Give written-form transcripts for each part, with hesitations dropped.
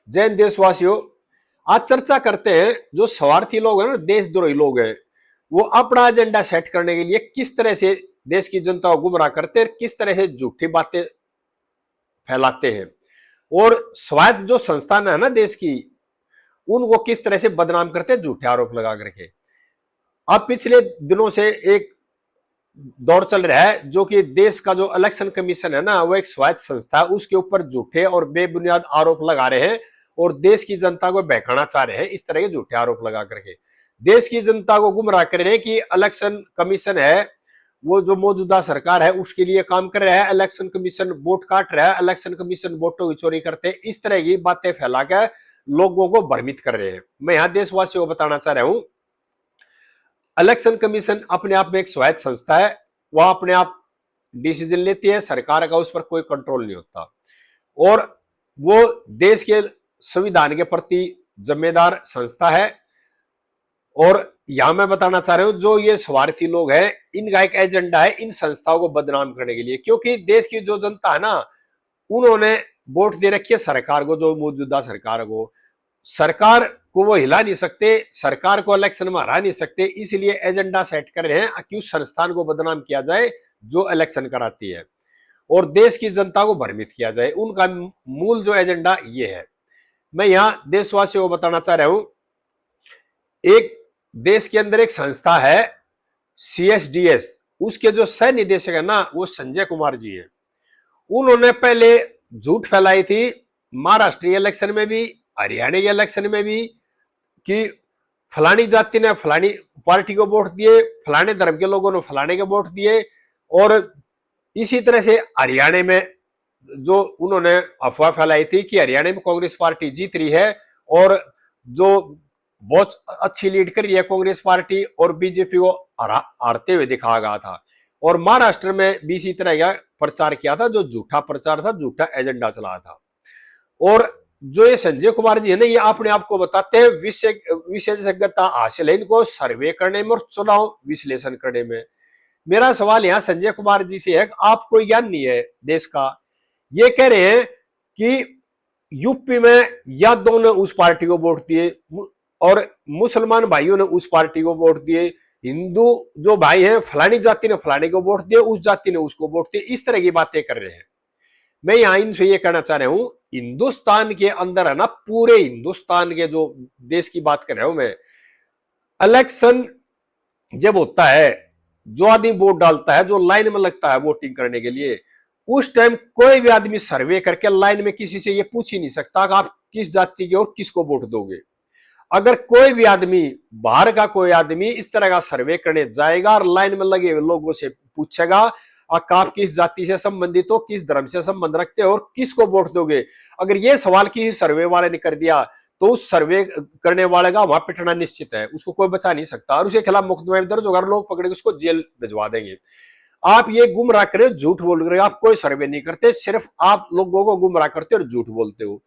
जैन देशवासियों, आज चर्चा करते हैं जो स्वार्थी लोग हैं ना, देशद्रोही लोग हैं, वो अपना एजेंडा सेट करने के लिए किस तरह से देश की जनता को गुमराह करते हैं, किस तरह से झूठी बातें फैलाते हैं, और स्वायत्त जो संस्थान है ना देश की, उनको किस तरह से बदनाम करते हैं झूठे आरोप लगा करके। अब पिछले दिनों से एक दौर चल रहा है जो कि देश का जो इलेक्शन कमीशन है ना, वो एक स्वायत्त संस्था है, उसके ऊपर झूठे और बेबुनियाद आरोप लगा रहे हैं और देश की जनता को बहकाना चाह रहे हैं। इस तरह के झूठे आरोप लगा करके देश की जनता को गुमराह कर रहे हैं कि इलेक्शन कमीशन है वो जो मौजूदा सरकार है उसके लिए काम कर रहा है, इलेक्शन कमीशन वोट काट रहा है, इलेक्शन कमीशन वोटों की चोरी करते हैं। इस तरह की बातें फैलाकर लोगों को भ्रमित कर रहे हैं। मैं यहां देशवासियों को बताना चाह रहा हूं, इलेक्शन कमीशन अपने आप में एक स्वायत्त संस्था है, वह अपने आप डिसीजन लेती है, सरकार का उस पर कोई कंट्रोल नहीं होता, और वो देश के संविधान के प्रति जिम्मेदार संस्था है। और यहां मैं बताना चाह रहा हूं जो ये स्वार्थी लोग हैं, इनका एक एजेंडा है इन संस्थाओं को बदनाम करने के लिए, क्योंकि देश की जो जनता है ना, उन्होंने वोट दे रखी है सरकार को, जो मौजूदा सरकार को, सरकार को वो हिला नहीं सकते, सरकार को इलेक्शन में हरा नहीं सकते, इसलिए एजेंडा सेट कर रहे हैं कि उस संस्थान को बदनाम किया जाए जो इलेक्शन कराती है और देश की जनता को भ्रमित किया जाए। उनका मूल जो एजेंडा ये है। मैं यहां देशवासियों को बताना चाह रहा हूं, एक देश के अंदर एक संस्था है CSDS, उसके जो सह निदेशक है ना वो संजय कुमार जी है। उन्होंने पहले झूठ फैलाई थी महाराष्ट्र इलेक्शन में भी, हरियाणा के इलेक्शन में भी, कि फलानी जाति ने फलानी पार्टी को वोट दिए, फलाने धर्म के लोगों ने फलाने के वोट दिए, और इसी तरह से हरियाणा में जो उन्होंने अफवाह फैलाई थी कि हरियाणा में कांग्रेस पार्टी जीत रही है और जो बहुत अच्छी लीड कर रही है कांग्रेस पार्टी, और बीजेपी को हारते हुए दिखाया गया था। और महाराष्ट्र में भी इसी तरह का प्रचार किया था, जो झूठा प्रचार था, झूठा एजेंडा चला था। और जो ये संजय कुमार जी है ना, ये अपने आप को बताते हैं विशेषज्ञता हासिल है इनको सर्वे करने में और चुनाव विश्लेषण करने में। मेरा सवाल यहाँ संजय कुमार जी से है कि आपको ज्ञान नहीं है देश का। ये कह रहे हैं कि यूपी में यादवों ने उस पार्टी को वोट दिए और मुसलमान भाइयों ने उस पार्टी को वोट दिए, हिंदू जो भाई हैं फलानी जाति ने फलाने को वोट दिए, उस जाति ने उसको वोट दिए, इस तरह की बातें कर रहे हैं। मैं यहां इनसे ये कहना चाह रहा हूं, हिंदुस्तान के अंदर है ना, पूरे हिंदुस्तान के जो देश की बात कर रहा हूं मैं, इलेक्शन जब होता है, जो आदमी वोट डालता है, जो लाइन में लगता है वोटिंग करने के लिए, उस टाइम कोई भी आदमी सर्वे करके लाइन में किसी से ये पूछ ही नहीं सकता कि आप किस जाति के और किसको वोट दोगे। अगर कोई भी आदमी, बाहर का कोई आदमी इस तरह का सर्वे करने जाएगा और लाइन में लगे हुए लोगों से पूछेगा आप किस जाति से संबंधित हो, किस धर्म से संबंध रखते हो और किसको वोट दोगे, अगर ये सवाल किसी सर्वे वाले ने कर दिया तो उस सर्वे करने वाले का वहां पिटना निश्चित है, उसको कोई बचा नहीं सकता और उसके खिलाफ मुकदमा दर्ज होगा, लोग पकड़े उसको जेल भिजवा देंगे। आप ये गुमराह करे, झूठ बोल रहे हो, आप कोई सर्वे नहीं करते, सिर्फ आप लोगों को गुमराह करते हो और झूठ बोलते हो।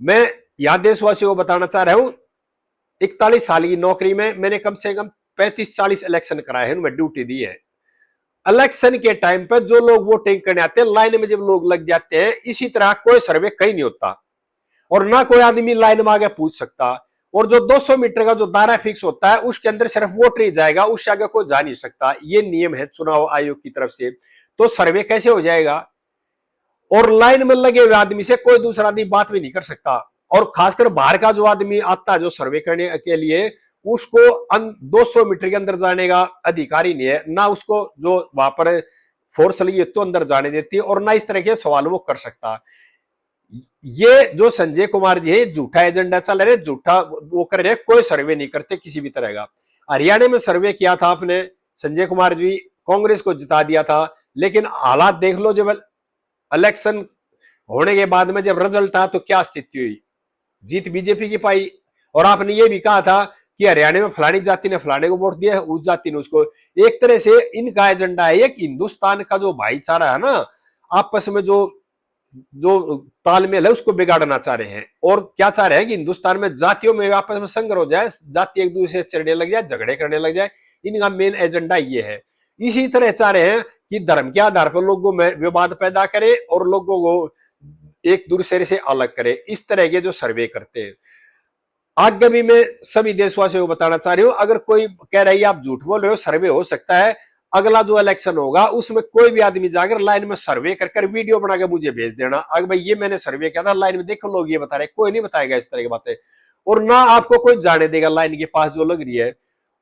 मैं यहां देशवासियों को बताना चाह रहा हूं, 41 साल की नौकरी में मैंने कम से कम 35-40 इलेक्शन कराए हैं, उनमें ड्यूटी दी है। इलेक्शन के टाइम पर जो लोग वोटिंग करने आते हैं, लाइन में जब लोग लग जाते हैं, इसी तरह कोई सर्वे कहीं नहीं होता और ना कोई आदमी लाइन में आगे पूछ सकता, और जो 200 मीटर का जो दायरा फिक्स होता है उसके अंदर सिर्फ वोटर ही जाएगा, उससे आगे कोई जा नहीं सकता। ये नियम है चुनाव आयोग की तरफ से, तो सर्वे कैसे हो जाएगा? और लाइन में लगे हुए आदमी से कोई दूसरा आदमी बात भी नहीं कर सकता, और खासकर बाहर का जो आदमी आता है जो सर्वे करने के लिए, उसको 200 मीटर के अंदर जाने का अधिकार ही नहीं है, ना उसको जो वहां पर फोर्स लगी तो अंदर जाने देती है, और ना इस तरह के सवाल वो कर सकता। ये जो संजय कुमार जी है झूठा एजेंडा चल रहे, झूठा वो कर रहे, कोई सर्वे नहीं करते किसी भी तरह का। हरियाणा में सर्वे किया था आपने, संजय कुमार जी कांग्रेस को जिता दिया था, लेकिन हालात देख लो, जब इलेक्शन होने के बाद में जब रिजल्ट आया तो क्या स्थिति हुई, जीत बीजेपी की पाई। और आपने ये भी कहा था कि हरियाणा में फलानी जाति ने फलाने को वोट दिया, उस जाति ने उसको। एक तरह से इनका एजेंडा है कि हिंदुस्तान का जो भाईचारा है ना, आपस में जो जो तालमेल है उसको बिगाड़ना चाह रहे हैं, और क्या चाह रहे हैं कि हिंदुस्तान में जातियों में आपस में संघर्ष हो जाए, जाति एक दूसरे से चिढ़ने लग जाए, झगड़े करने लग जाए। इनका मेन एजेंडा ये है। इसी तरह चाह रहे हैं कि धर्म के आधार पर लोगों में विवाद पैदा करे और लोगों को एक दूसरे से अलग करे, इस तरह के जो सर्वे करते हैं। आगे भी मैं सभी देशवासियों को बताना चाह रही हूं, अगर कोई कह रहा है आप झूठ बोल रहे हो, सर्वे हो सकता है, अगला जो इलेक्शन होगा उसमें कोई भी आदमी जाकर लाइन में सर्वे कर वीडियो बना के मुझे भेज देना, अगर भाई ये मैंने सर्वे किया था, लाइन में देखो लोग ये बता रहे, कोई नहीं बताएगा इस तरह की बातें, और ना आपको कोई जाने देगा लाइन के पास जो लग रही है,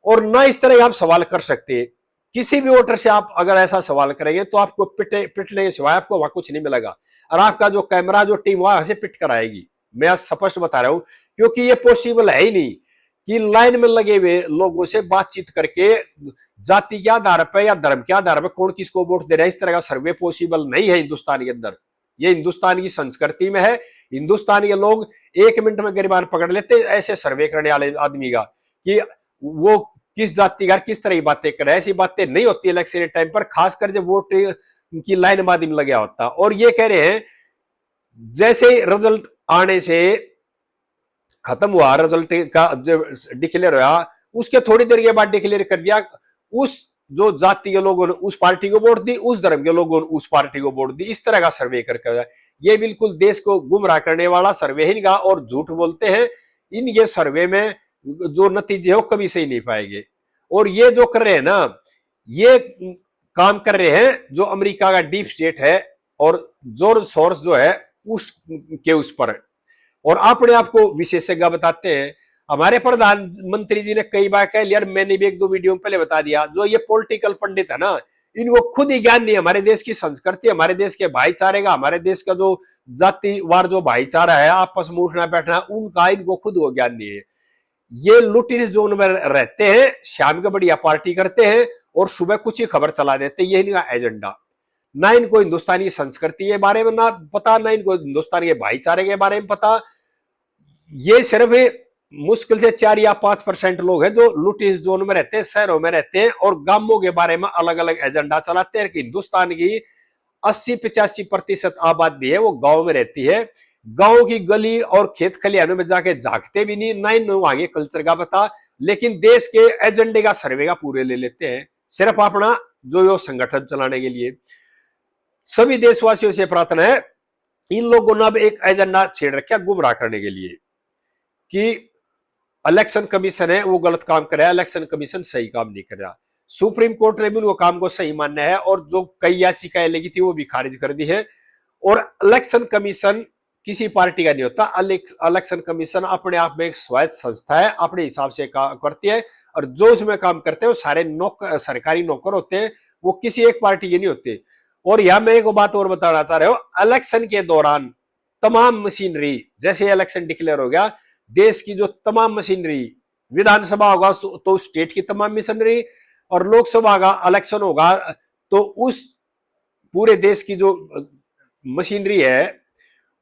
और ना इस तरह आप सवाल कर सकते हैं। किसी भी वोटर से आप अगर ऐसा सवाल करेंगे तो आपको पिटने के सिवाय आपको वहां कुछ नहीं मिलेगा, और आपका जो कैमरा जो टीम वहां से पिट कर आएगी, मैं स्पष्ट बता रहा हूं, क्योंकि ये पॉसिबल है ही नहीं कि लाइन में लगे हुए लोगों से बातचीत करके जाति के आधार पर या धर्म के आधार पर कौन किसको वोट दे रहा है, इस तरह का सर्वे पॉसिबल नहीं है हिंदुस्तान के अंदर। ये हिंदुस्तान की संस्कृति में है, हिंदुस्तान के लोग 1 मिनट में गिरबान पकड़ लेते ऐसे सर्वे करने वाले आदमी का, कि वो किस जाति का किस तरह की बातें कर रहे हैं। ऐसी बातें नहीं होती इलेक्शन टाइम पर, खासकर जब वोट की लाइन में आदमी लगे होता। और ये कह रहे हैं जैसे रिजल्ट आने से खत्म हुआ, रिजल्ट का डिक्लेयर हुआ, उसके थोड़ी देर के बाद डिक्लेयर कर दिया उस जो जाति के लोगों ने उस पार्टी को वोट दी, उस धर्म के लोगों ने उस पार्टी को वोट दी, इस तरह का सर्वे करके। ये बिल्कुल देश को गुमराह करने वाला सर्वे ही इनका, और झूठ बोलते हैं। इनके सर्वे में जो नतीजे हो कभी सही नहीं पाएंगे। और ये जो कर रहे हैं ना, ये काम कर रहे हैं जो अमेरिका का डीप स्टेट है और जोर सोर्स जो है उस पर, और अपने आप को विशेषज्ञ बताते हैं। हमारे प्रधानमंत्री जी ने कई बार कह लिया, मैंने भी 1-2 वीडियो में पहले बता दिया, जो ये पॉलिटिकल पंडित है ना, इनको खुद ही ज्ञान नहीं है हमारे देश की संस्कृति, हमारे देश के भाईचारे का, हमारे देश का जो जातिवार जो भाईचारा है, आपस में उठना बैठना, उनका इनको खुद वो ज्ञान नहीं है। ये लुटिन जोन में रहते हैं, शाम को बढ़िया पार्टी करते हैं और सुबह कुछ ही खबर चला देते हैं, ये इनका एजेंडा। ना इनको हिंदुस्तानी संस्कृति के बारे में ना पता, ना इनको हिंदुस्तान के भाईचारे के बारे में पता। ये सिर्फ मुश्किल से 4 या 5% लोग हैं जो लुटिस जोन में रहते हैं, शहरों में रहते हैं और गांवों के बारे में अलग अलग एजेंडा चलाते हैं। कि हिंदुस्तान की 80-85% आबादी है वो गांव में रहती है, गांव की गली और खेत खलिहानों में जाके झांकते भी नहीं, ना इन आगे कल्चर का पता, लेकिन देश के एजेंडे का सर्वे का पूरे ले लेते हैं, सिर्फ अपना जो यो संगठन चलाने के लिए। सभी देशवासियों से प्रार्थना है, इन लोगों ने अब एक एजेंडा छेड़ रखा गुमराह करने के लिए कि इलेक्शन कमीशन है वो गलत काम कर रहा है, इलेक्शन कमीशन सही काम नहीं कर रहा। सुप्रीम कोर्ट ने भी उनको काम को सही मानना है और जो कई याचिकाएं लगी थी वो भी खारिज कर दी है। और इलेक्शन कमीशन किसी पार्टी का नहीं होता, इलेक्शन कमीशन अपने आप में एक स्वायत्त संस्था है, अपने हिसाब से काम करती है, और जो उसमें काम करते हैं वो सारे सरकारी नौकर होते हैं, वो किसी एक पार्टी के नहीं होते। और यहां मैं एक बात और बताना चाह रहा हूं, इलेक्शन के दौरान तमाम मशीनरी, जैसे इलेक्शन डिक्लेयर हो गया, देश की जो तमाम मशीनरी, विधानसभा होगा तो स्टेट की तमाम मशीनरी, और लोकसभा का इलेक्शन होगा तो उस पूरे देश की जो मशीनरी है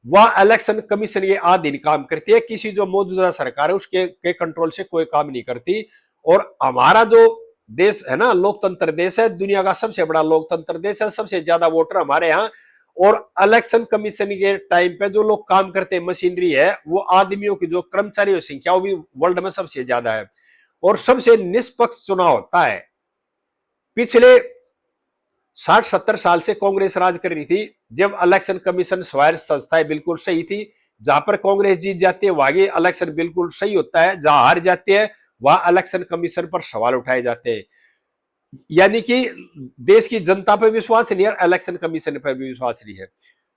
वह इलेक्शन कमीशन के अधीन काम करती है। किसी जो मौजूदा सरकार है उसके कंट्रोल से कोई काम नहीं करती। और हमारा जो देश है ना, लोकतंत्र देश है, दुनिया का सबसे बड़ा लोकतंत्र देश है, सबसे ज्यादा वोटर हमारे यहाँ। और इलेक्शन कमीशन के टाइम पे जो लोग काम करते हैं, मशीनरी है, वो आदमियों की जो कर्मचारियों की संख्या वो भी वर्ल्ड में सबसे ज्यादा है, और सबसे निष्पक्ष चुनाव होता है। पिछले 60-70 साल से कांग्रेस राज कर रही थी, जब इलेक्शन कमीशन स्वायत्त संस्थाएं बिल्कुल सही थी, जहां पर कांग्रेस जीत जाती है वहां इलेक्शन बिल्कुल सही होता है, जहां हार जाती है वहां इलेक्शन कमीशन पर सवाल उठाए जाते हैं। यानी कि देश की जनता पर विश्वास नहीं है, इलेक्शन कमीशन पर भी विश्वास नहीं है।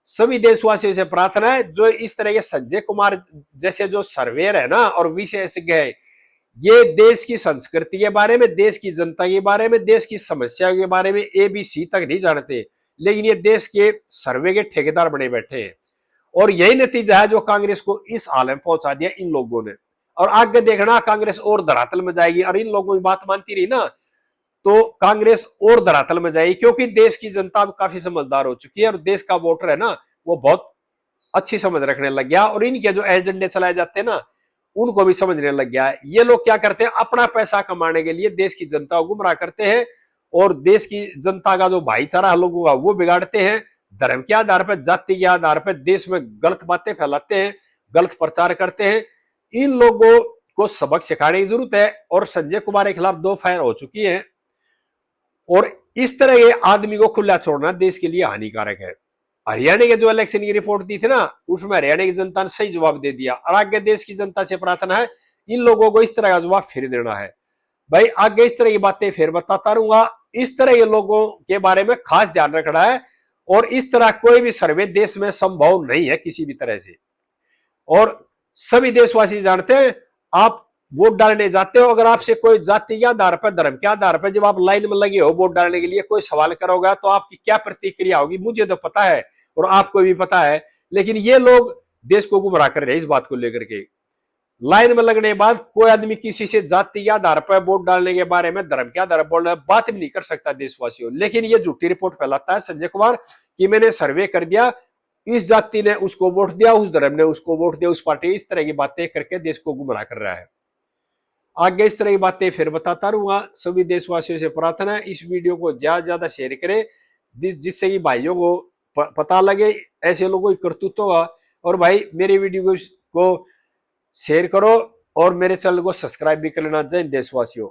सभी देशवासियों से प्रार्थना है, जो इस तरह के संजय कुमार जैसे जो सर्वेयर है ना और विशेषज्ञ है, ये देश की संस्कृति के बारे में, देश की जनता के बारे में, देश की समस्या के बारे में ABC तक नहीं जानते, लेकिन ये देश के सर्वे के ठेकेदार बने बैठे हैं। और यही नतीजा है जो कांग्रेस को इस हाल में पहुंचा दिया इन लोगों ने। और आगे देखना कांग्रेस और धरातल में जाएगी, और इन लोगों की बात मानती रही ना तो कांग्रेस और धरातल में जाएगी, क्योंकि देश की जनता काफी समझदार हो चुकी है और देश का वोटर है ना वो बहुत अच्छी समझ रखने लग गया, और इनके जो एजेंडे चलाए जाते हैं ना उनको भी समझने लग गया है। ये लोग क्या करते हैं, अपना पैसा कमाने के लिए देश की जनता को गुमराह करते हैं, और देश की जनता का जो भाईचारा लोगों का वो बिगाड़ते हैं, धर्म के आधार पर, जाति के आधार पर देश में गलत बातें फैलाते हैं, गलत प्रचार करते हैं। इन लोगों को सबक सिखाने की जरूरत है, और संजय कुमार के खिलाफ 2 फायर हो चुकी है। और इस तरह के आदमी को खुला छोड़ना देश के लिए हानिकारक है। हरियाणा के जो इलेक्शन की रिपोर्ट दी थी ना, उसमें हरियाणा की जनता ने सही जवाब दे दिया। और आगे देश की जनता से प्रार्थना है इन लोगों को इस तरह का जवाब फिर देना है। भाई आगे इस तरह की बातें फिर बताता रहूंगा। इस तरह के लोगों के बारे में खास ध्यान रखना है। और इस तरह कोई भी सर्वे देश में संभव नहीं है किसी भी तरह से। और सभी देशवासी जानते हैं, आप वोट डालने जाते हो, अगर आपसे कोई जाति के आधार पर, धर्म के आधार पर जब आप लाइन में लगे हो वोट डालने के लिए, कोई सवाल करोगा तो आपकी क्या प्रतिक्रिया होगी मुझे तो पता है और आपको भी पता है। लेकिन ये लोग देश को गुमराह कर रहे हैं इस बात को लेकर के। लाइन में लगने के बाद कोई आदमी किसी से जाति के आधार पर वोट डालने के बारे में, धर्म के आधार पर बोलने बात भी नहीं कर सकता देशवासियों। लेकिन ये झूठी रिपोर्ट फैलाता है संजय कुमार कि मैंने सर्वे कर दिया, इस जाति ने उसको वोट दिया, उस धर्म ने उसको वोट दिया, उस पार्टी, इस तरह की बातें करके देश को गुमराह कर रहा है। आगे इस तरह की बातें फिर बताता रहूंगा। सभी देशवासियों से प्रार्थना है इस वीडियो को ज्यादा से ज्यादा शेयर करें, जिससे कि भाइयों को पता लगे ऐसे लोगों की करतूतों का। और भाई मेरे वीडियो को शेयर करो और मेरे चैनल को सब्सक्राइब भी कर लेना। जय देशवासियों।